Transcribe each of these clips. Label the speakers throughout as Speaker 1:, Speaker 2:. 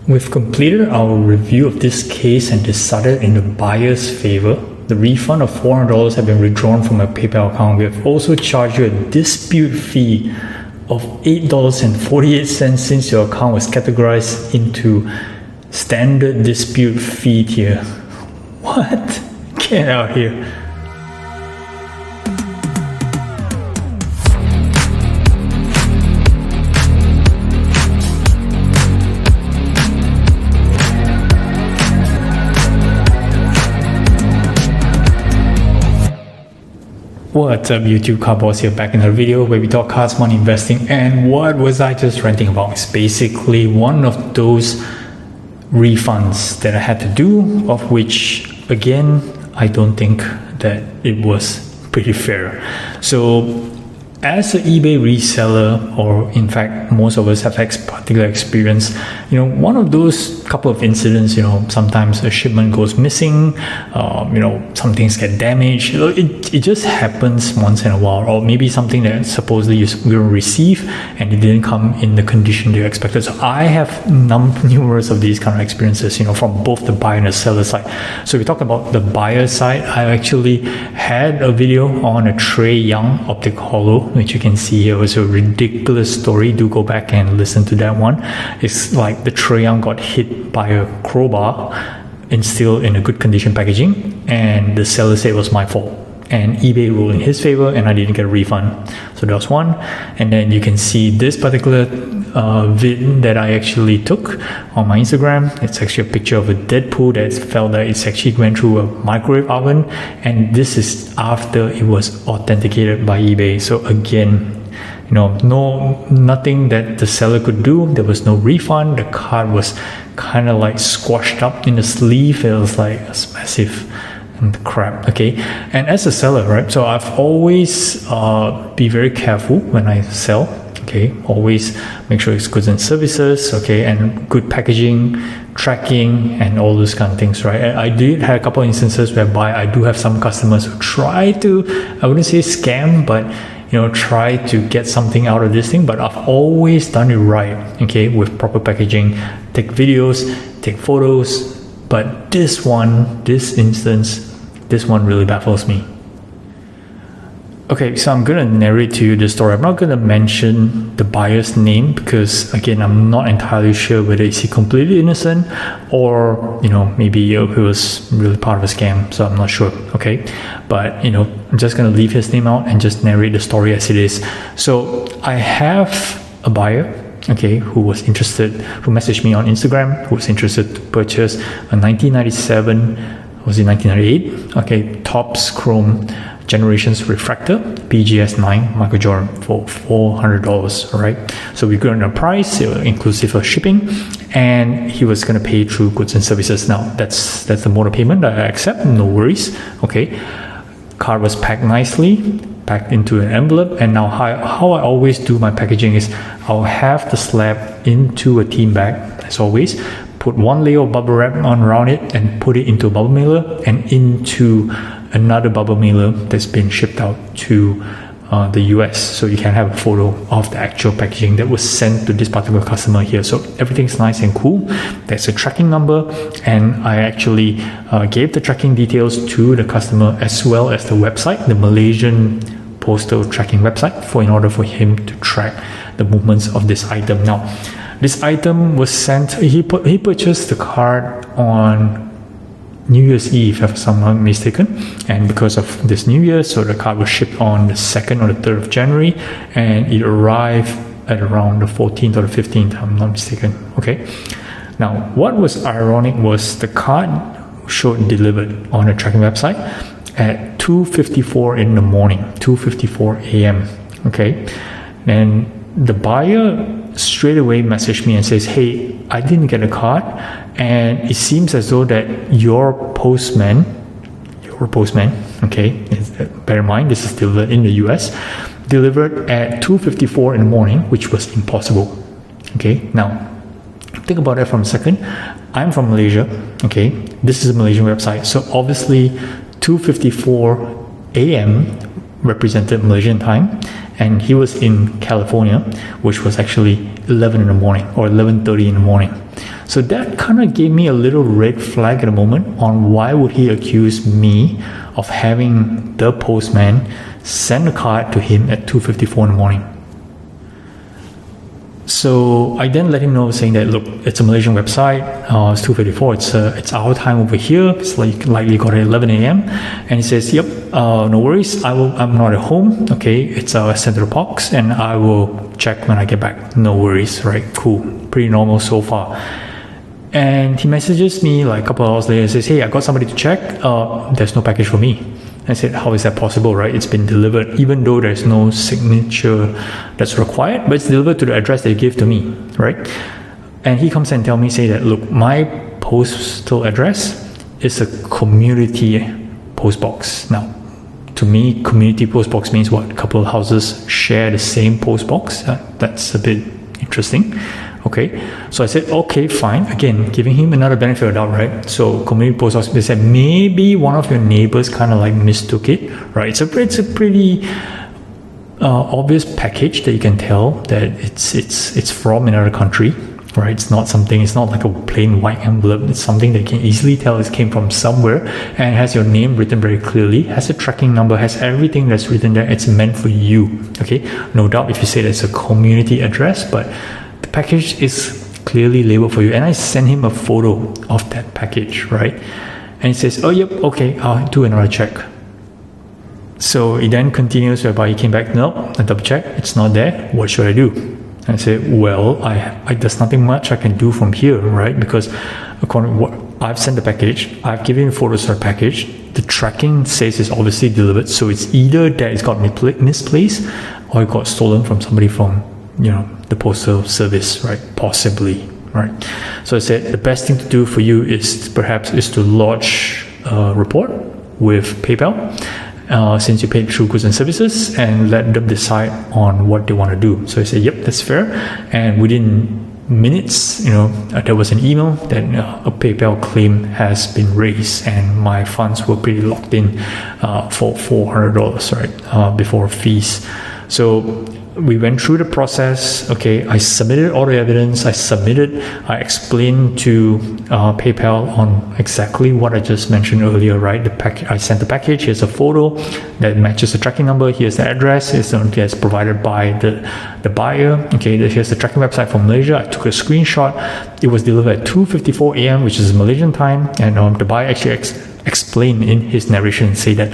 Speaker 1: We've completed our review of this case and decided in the buyer's favor. The refund of $400 have been withdrawn from my PayPal account. We have also charged you a dispute fee of $8.48 since your account was categorized into standard dispute fee tier. What? Get out here. What's up YouTube, Car Boss here, back in another video where we talk cars, money, investing. And what was I just ranting about? It's basically one of those refunds that I had to do, of which again I don't think that it was pretty fair. So as an eBay reseller, or in fact most of us have particular experience, one of those couple of incidents, sometimes a shipment goes missing, some things get damaged, it just happens once in a while. Or maybe something that supposedly you're going to receive and it didn't come in the condition you expected. So I have numerous of these kind of experiences, from both the buyer and the seller side. So we talked about the buyer side. I actually had a video on a Trae Young optic holo, which you can see here. It was a ridiculous story. Do go back and listen to that one. It's like the Trae Young got hit by a crowbar and still in a good condition packaging, and the seller said it was my fault, and eBay ruled in his favor and I didn't get a refund. So that was one. And then you can see this particular vid that I actually took on my Instagram. It's actually a picture of a Deadpool that felt that it's actually went through a microwave oven, and this is after it was authenticated by eBay. So again, nothing that the seller could do. There was no refund. The card was kind of like squashed up in the sleeve. It was like a massive crap. Okay, and as a seller, right, so I've always be very careful when I sell. Okay, always make sure it's goods and services, okay, and good packaging, tracking, and all those kind of things, right? And I did have a couple of instances whereby I do have some customers who try to, I wouldn't say scam, but try to get something out of this thing. But I've always done it right, okay, with proper packaging, take videos, take photos. But this one really baffles me. Okay, so I'm going to narrate to you the story. I'm not going to mention the buyer's name because, again, I'm not entirely sure whether is he completely innocent or, maybe he was really part of a scam. So I'm not sure, okay? But, I'm just going to leave his name out and just narrate the story as it is. So I have a buyer, okay, who was interested, who messaged me on Instagram, who was interested to purchase a 1997, was it 1998? Okay, Topps Chrome Generations Refractor PGS 9 Michael Jordan for $400, all right? So we agreed on a price, inclusive of shipping, and he was going to pay through goods and services. Now, that's the mode of payment that I accept, no worries, okay? Card was packed nicely, packed into an envelope, and now how I always do my packaging is I'll have the slab into a team bag, as always, put one layer of bubble wrap on around it and put it into a bubble mailer and into another bubble mailer that's been shipped out to the US, so you can have a photo of the actual packaging that was sent to this particular customer here. So everything's nice and cool. There's a tracking number, and I actually gave the tracking details to the customer as well as the website, the Malaysian postal tracking website, in order for him to track the movements of this item. Now, this item was sent, he purchased the card on New Year's Eve, if I'm not mistaken, and because of this New Year, so the card was shipped on the 2nd or the 3rd of January, and it arrived at around the 14th or the 15th, I'm not mistaken, okay? Now, what was ironic was the card showed delivered on the tracking website at 2:54 in the morning, 2:54 a.m., okay? And the buyer straight away messaged me and says, hey, I didn't get a card, and it seems as though that your postman, okay, bear in mind this is delivered in the US, delivered at 2:54 in the morning, which was impossible. Okay, now think about that for a second. I'm from Malaysia, okay, this is a Malaysian website, so obviously 2:54 a.m. represented Malaysian time, and he was in California, which was actually 11 in the morning or 11:30 in the morning. So that kind of gave me a little red flag at the moment on why would he accuse me of having the postman send a card to him at 2:54 in the morning. So I then let him know, saying that, look, it's a Malaysian website, it's 2:54, it's our time over here, it's likely got at 11 a.m. And he says, yep, no worries, I'm not at home, okay, it's sent to the box and I will check when I get back. No worries, right? Cool, pretty normal so far. And he messages me like a couple of hours later and says, hey, I got somebody to check, there's no package for me. I said, how is that possible, right? It's been delivered, even though there's no signature that's required, but it's delivered to the address they give to me, right? And he comes and tells me, say that, look, my postal address is a community post box. Now, to me, community post box means what? A couple of houses share the same post box. That's a bit interesting. Okay, so I said, okay, fine. Again, giving him another benefit of doubt, right? So community post office, they said maybe one of your neighbors kind of like mistook it, right? It's a pretty obvious package that you can tell that it's from another country, right? It's not like a plain white envelope. It's something that you can easily tell it came from somewhere, and it has your name written very clearly, has a tracking number, has everything that's written there. It's meant for you, okay? No doubt if you say that it's a community address, but the package is clearly labeled for you. And I sent him a photo of that package, right? And he says, oh, yep, okay, I'll do another check. So it then continues whereby he came back, no, I double checked, it's not there, what should I do? And I said, well, there's nothing much I can do from here, right? Because according to what I've sent the package, I've given photos of the package, the tracking says it's obviously delivered, so it's either that it's got misplaced or it got stolen from somebody from, the postal service, right? Possibly, right? So I said the best thing to do for you is to lodge a report with PayPal, since you paid through goods and services, and let them decide on what they want to do. So I said, yep, that's fair. And within minutes, there was an email that a PayPal claim has been raised, and my funds were pretty locked in for $400, right, before fees. So we went through the process. Okay, I submitted all the evidence. I explained to PayPal on exactly what I just mentioned earlier, right? I sent the package. Here's a photo that matches the tracking number. Here's the address. It's provided by the buyer. Okay, here's the tracking website from Malaysia. I took a screenshot. It was delivered at 2:54 a.m., which is Malaysian time, and the buyer actually explained in his narration, say that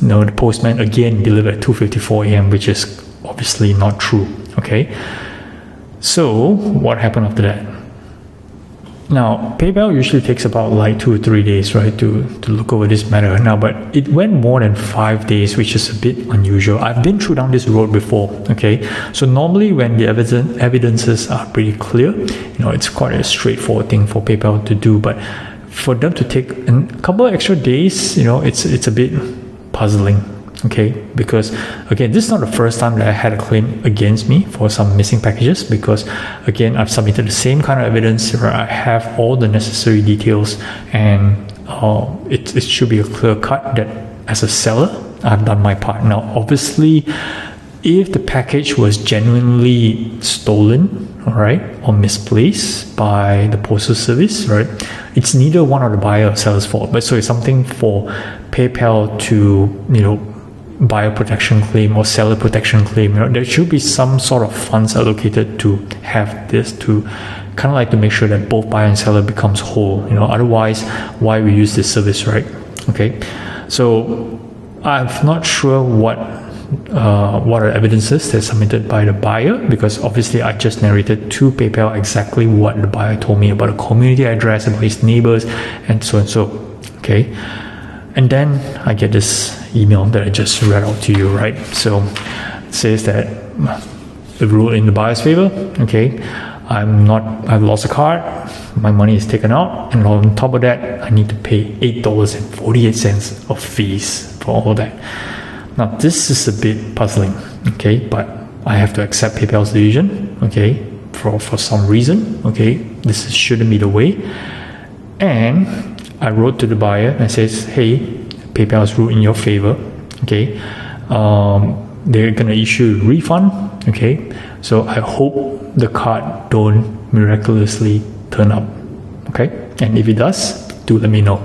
Speaker 1: the postman again delivered at 2:54 a.m., which is obviously not true. Okay, so what happened after that? Now, PayPal usually takes about like 2 or 3 days, right, to look over this matter. Now, but it went more than 5 days, which is a bit unusual. I've been through down this road before. Okay, so normally when the evidences are pretty clear, it's quite a straightforward thing for PayPal to do. But for them to take a couple of extra days, it's a bit puzzling. Okay, because again, this is not the first time that I had a claim against me for some missing packages, because again, I've submitted the same kind of evidence where I have all the necessary details, and it should be a clear cut that as a seller, I've done my part. Now, obviously, if the package was genuinely stolen, right, or misplaced by the postal service, right, it's neither one of the buyer or seller's fault, but so it's something for PayPal to, buyer protection claim or seller protection claim. There should be some sort of funds allocated to have this, to kind of like to make sure that both buyer and seller becomes whole. Otherwise, why we use this service, right? Okay, so I'm not sure what are evidences that's submitted by the buyer, because obviously I just narrated to PayPal exactly what the buyer told me about a community address, about his neighbors, and so and so. Okay, and then I get this email that I just read out to you, right? So it says that the rule in the buyer's favor. Okay, I've lost a card, my money is taken out, and on top of that, I need to pay $8.48 of fees for all that. Now, this is a bit puzzling, okay, but I have to accept PayPal's decision, okay, for some reason, okay, this shouldn't be the way. And I wrote to the buyer and says, hey, PayPal's ruled in your favor, okay, they're gonna issue a refund, okay, so I hope the card don't miraculously turn up Okay, and if it does, do let me know.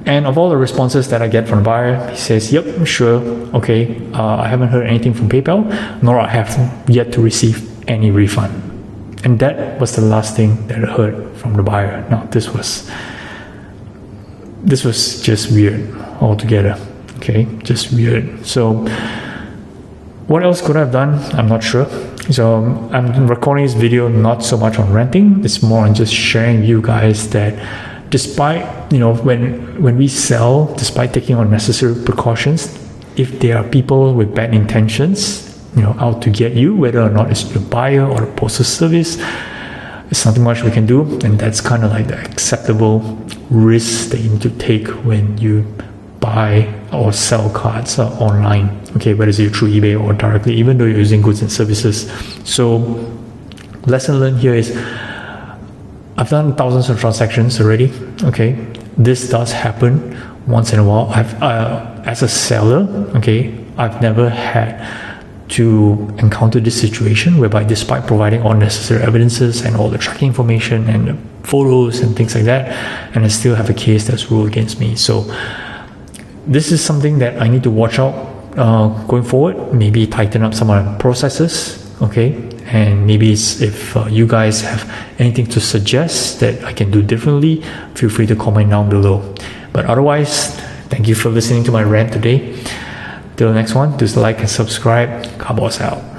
Speaker 1: And of all the responses that I get from the buyer, he says, yep, sure, okay, I haven't heard anything from PayPal, nor I have yet to receive any refund. And that was the last thing that I heard from the buyer. Now, this was just weird altogether. Okay, just weird. So what else could I have done? I'm not sure. So I'm recording this video not so much on renting. It's more on just sharing with you guys that despite, when we sell, despite taking on necessary precautions, if there are people with bad intentions, out to get you, whether or not it's your buyer or the postal service, there's nothing much we can do. And that's kind of like the acceptable risk that you need to take when you buy or sell cards online. Okay, whether it's through eBay or directly, even though you're using goods and services. So lesson learned here is I've done thousands of transactions already. Okay, this does happen once in a while. As a seller, okay, I've never had to encounter this situation whereby despite providing all necessary evidences and all the tracking information and the photos and things like that, and I still have a case that's ruled against me. So this is something that I need to watch out going forward. Maybe tighten up some of the processes, okay? And maybe if you guys have anything to suggest that I can do differently, feel free to comment down below. But otherwise, thank you for listening to my rant today. Till the next one, just like and subscribe. Cabos out.